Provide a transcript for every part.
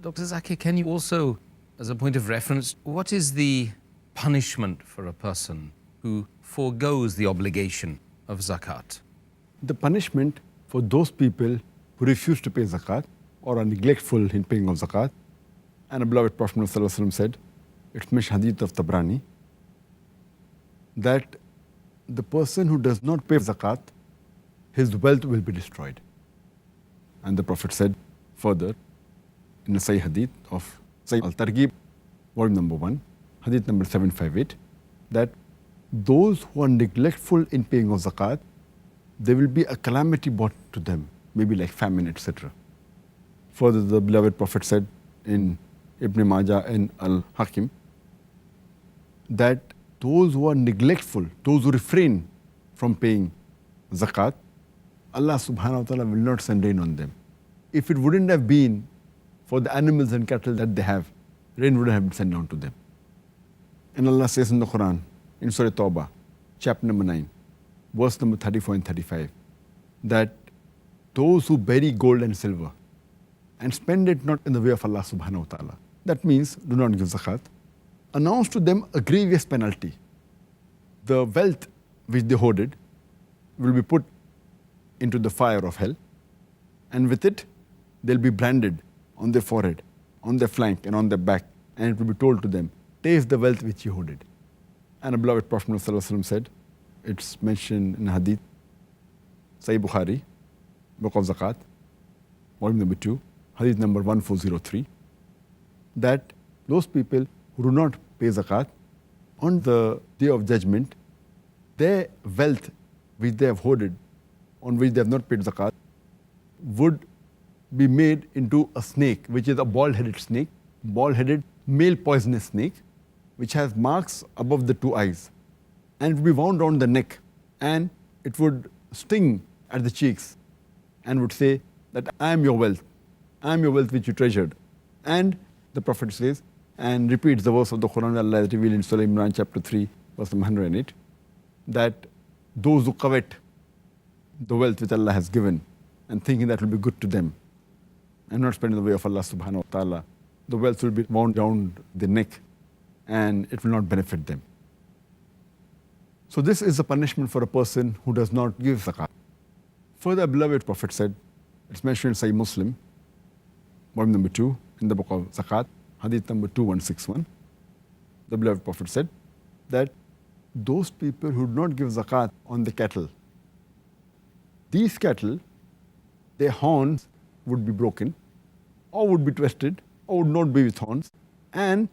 Dr. Zakir, can you also, as a point of reference, what is the punishment for a person who forgoes the obligation of zakat? The punishment for those people who refuse to pay zakat or are neglectful in paying of zakat, and a beloved Prophet ﷺ said, it's mentioned hadith of Tabrani, that the person who does not pay zakat, his wealth will be destroyed. And the Prophet said further, in the Sahih hadith of Sahih Al-Targhib, volume number 1, hadith number 758, that those who are neglectful in paying of zakat, there will be a calamity brought to them, maybe like famine, etc. Further, the beloved Prophet said in Ibn Majah and Al-Hakim that those who are neglectful, those who refrain from paying zakat, Allah subhanahu wa ta'ala will not send rain on them. If it wouldn't have been for the animals and cattle that they have, rain wouldn't have been sent down to them. And Allah says in the Quran, in Surah Tawbah, chapter number 9, verse number 34 and 35, that those who bury gold and silver and spend it not in the way of Allah subhanahu wa ta'ala, that means do not give zakat, announce to them a grievous penalty. The wealth which they hoarded will be put into the fire of hell, and with it they'll be branded on their forehead, on their flank and on their back, and it will be told to them, taste the wealth which you hoarded. And a beloved Prophet ﷺ said, it's mentioned in Hadith, Sahih Bukhari, Book of Zakat, volume number 2, Hadith number 1403, that those people who do not pay zakat, on the day of judgment, their wealth which they have hoarded, on which they have not paid zakat, would be made into a snake, which is a bald-headed snake, bald-headed male poisonous snake, which has marks above the 2 eyes. And it would be wound around the neck, and it would sting at the cheeks and would say that I am your wealth which you treasured. And the Prophet says, and repeats the verse of the Quran Allah has revealed in Surah Imran chapter 3, verse 108, that those who covet the wealth which Allah has given and thinking that will be good to them and not spend in the way of Allah subhanahu wa ta'ala, the wealth will be wound around the neck and it will not benefit them. So this is a punishment for a person who does not give zakat. Further, beloved Prophet said, it's mentioned in Sahih Muslim, volume number 2, in the book of Zakat, hadith number 2161. The beloved Prophet said that those people who do not give zakat on the cattle, these cattle, their horns would be broken or would be twisted or would not be with horns, and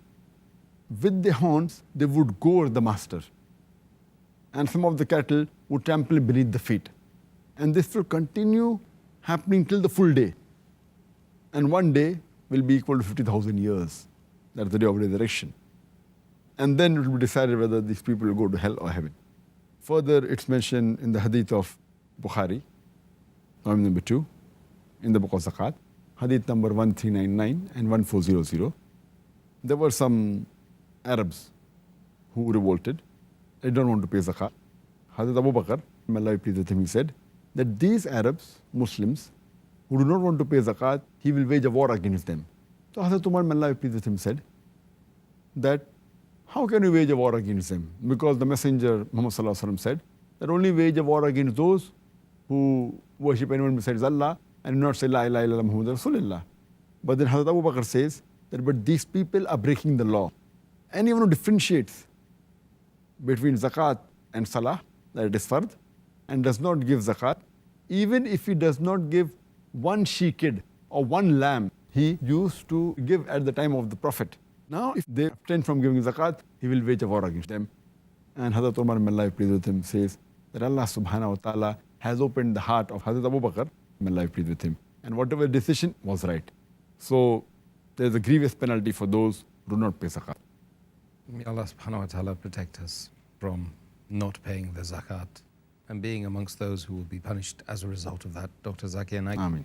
with the horns they would gore the master, and some of the cattle would trample beneath the feet, and this will continue happening till the full day, and one day will be equal to 50,000 years. That's the day of resurrection. And then it will be decided whether these people will go to hell or heaven. Further, it's mentioned in the hadith of Bukhari, volume number 2, in the book of Zakat, hadith number 1399 and 1400. There were some Arabs who revolted. They don't want to pay zakat. Hazrat Abu Bakr, may Allah be pleased with him, he said that these Arabs, Muslims, who do not want to pay zakat, he will wage a war against them. So Hazrat Umar, may Allah be pleased with him, said that how can you wage a war against them? Because the Messenger Muhammad Sallallahu Alaihi Wasallam said that only wage a war against those who worship anyone besides Allah and do not say La ilaha illallah Muhammad Rasulullah. But then Hazrat Abu Bakr says that but these people are breaking the law. Anyone who differentiates between zakat and salah, that it is fard, and does not give zakat, even if he does not give one she-kid or one lamb he used to give at the time of the Prophet. Now, if they abstain from giving zakat, he will wage a war against them. And Hazrat Umar, may Allah be pleased with him, says that Allah subhanahu wa ta'ala has opened the heart of Hazrat Abu Bakr, may Allah be pleased with him, and whatever decision was right. So, there is a grievous penalty for those who do not pay zakat. May Allah subhanahu wa ta'ala protect us from not paying the zakat and being amongst those who will be punished as a result of that. Dr. Zakir Naik. Ameen.